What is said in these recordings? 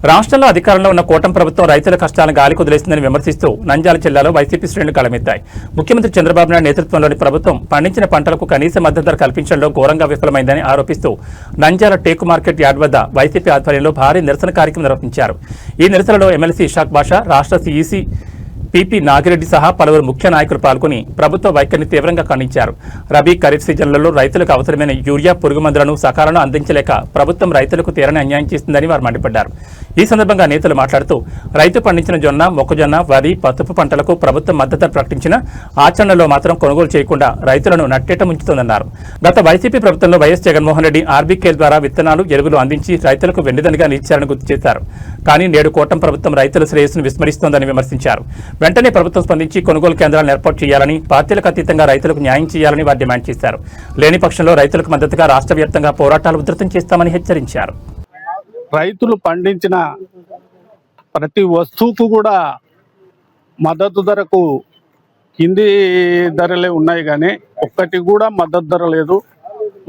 రాష్ట్రంలో అధికారంలో ఉన్న కూటమి ప్రభుత్వం రైతుల కష్టాలను గాలి కుదిలేస్తుందని విమర్శిస్తూ నంద్యాల జిల్లాలో వైసీపీ శ్రేణులు గళమెత్తాయి. ముఖ్యమంత్రి చంద్రబాబు నాయుడు నేతృత్వంలోని ప్రభుత్వం పండించిన పంటలకు కనీస మద్దతు ధర కల్పించడంలో ఘోరంగా విఫలమైందని ఆరోపిస్తూ నంద్యాల టేకు మార్కెట్ యార్డ్ వద్ద వైసీపీ ఆధ్వర్యంలో భారీ నిరసన కార్యక్రమం నిర్వహించారు. ఈ నిరసనలో ఎమ్మెల్సీ ఇషాక్ బాషా, రాష్ట్ర సీఈసీ పీపీ నాగిరెడ్డి సహా పలువురు ముఖ్య నాయకులు పాల్గొని ప్రభుత్వ వైఖరిని తీవ్రంగా ఖండించారు. రబీ, ఖరీఫ్ సీజన్లలో రైతులకు అవసరమైన యూరియా, పురుగు మందులను సకాలంలో అందించలేక ప్రభుత్వం రైతులకు తీరని అన్యాయం చేస్తుందని వారు మండిపడ్డారు. ఈ సందర్భంగా నేతలు మాట్లాడుతూ రైతు పండించిన జొన్న, మొక్కజొన్న, వరి, పసుపు పంటలకు ప్రభుత్వం మద్దతు ప్రకటించిన ఆచరణలో మాత్రం కొనుగోలు చేయకుండా రైతులను నట్టేట ముంచుతోందన్నారు. గత వైసీపీ ప్రభుత్వంలో వైఎస్ జగన్మోహన్ రెడ్డి ఆర్బీకేల ద్వారా విత్తనాలు, ఎరువులు అందించి రైతులకు వెన్నుదన్నుగా నిలిచారని గుర్తు చేశారు. కానీ నేడు కూటమి ప్రభుత్వం రైతుల శ్రేయస్సును విస్మరిస్తోందని విమర్శించారు. వెంటనే ప్రభుత్వం స్పందించి కొనుగోలు కేంద్రాలను ఏర్పాటు చేయాలని, పార్టీలకు అతీతంగా రైతులకు న్యాయం చేయాలని వారు డిమాండ్ చేశారు. లేని పక్షంలో రైతులకు మద్దతుగా రాష్ట్ర వ్యాప్తంగా పోరాటాలు ఉధృతం చేస్తామని హెచ్చరించారు. రైతులు పండించిన ప్రతి వస్తువుకు కూడా మద్దతు ధరకు కింది ధరలే ఉన్నాయి, కానీ ఒక్కటి కూడా మద్దతు ధర లేదు.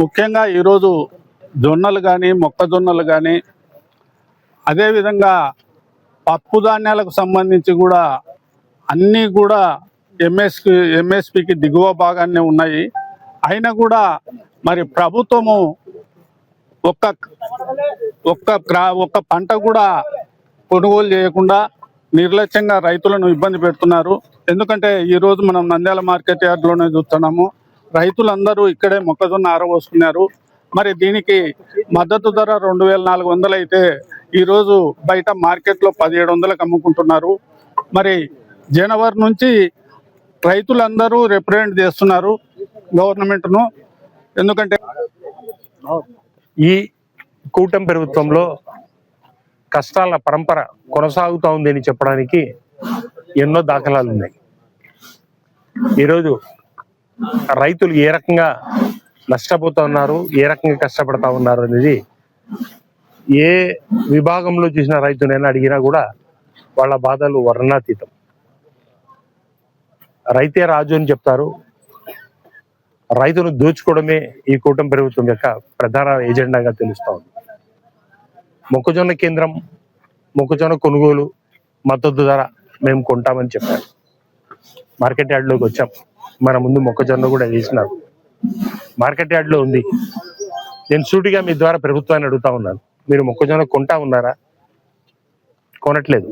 ముఖ్యంగా ఈరోజు జొన్నలు కానీ, మొక్కజొన్నలు కానీ, అదేవిధంగా పప్పు ధాన్యాలకు సంబంధించి కూడా అన్నీ కూడా ఎంఎస్పికి దిగువ భాగాన్నే ఉన్నాయి. అయినా కూడా మరి ప్రభుత్వము ఒక్క పంట కూడా కొనుగోలు చేయకుండా నిర్లక్ష్యంగా రైతులను ఇబ్బంది పెడుతున్నారు. ఎందుకంటే ఈరోజు మనం నంద్యాల మార్కెట్ యార్డ్లోనే చూస్తున్నాము, రైతులందరూ ఇక్కడే మొక్కజొన్న ఆరబోసుకున్నారు. మరి దీనికి మద్దతు ధర 2400 అయితే ఈరోజు బయట మార్కెట్లో 1700లకు అమ్ముకుంటున్నారు. మరి జనవరి నుంచి రైతులందరూ రిప్రజెంట్ చేస్తున్నారు గవర్నమెంట్ను. ఎందుకంటే ఈ కూటమి ప్రభుత్వంలో కష్టాల పరంపర కొనసాగుతూ ఉంది అని చెప్పడానికి ఎన్నో దాఖలాలు ఉన్నాయి. ఈరోజు రైతులు ఏ రకంగా నష్టపోతూ ఉన్నారు, ఏ రకంగా కష్టపడతా ఉన్నారు అనేది ఏ విభాగంలో చూసిన రైతునైనా అడిగినా కూడా వాళ్ళ బాధలు వర్ణాతీతం. రైతే రాజు అని చెప్తారు. రైతును దోచుకోవడమే ఈ కూటమి ప్రభుత్వం యొక్క ప్రధాన ఎజెండాగా తెలుస్తూ ఉంది. మొక్కజొన్న కేంద్రం, మొక్కజొన్న కొనుగోలు, మద్దతు ధర మేము కొంటామని చెప్పారు. మార్కెట్ యార్డ్లోకి వచ్చాం, మన ముందు మొక్కజొన్న కూడా వేసినారు, మార్కెట్ యార్డ్లో ఉంది. నేను సూటిగా మీ ద్వారా ప్రభుత్వాన్ని అడుగుతా ఉన్నాను, మీరు మొక్కజొన్న కొంటా ఉన్నారా? కొనట్లేదు.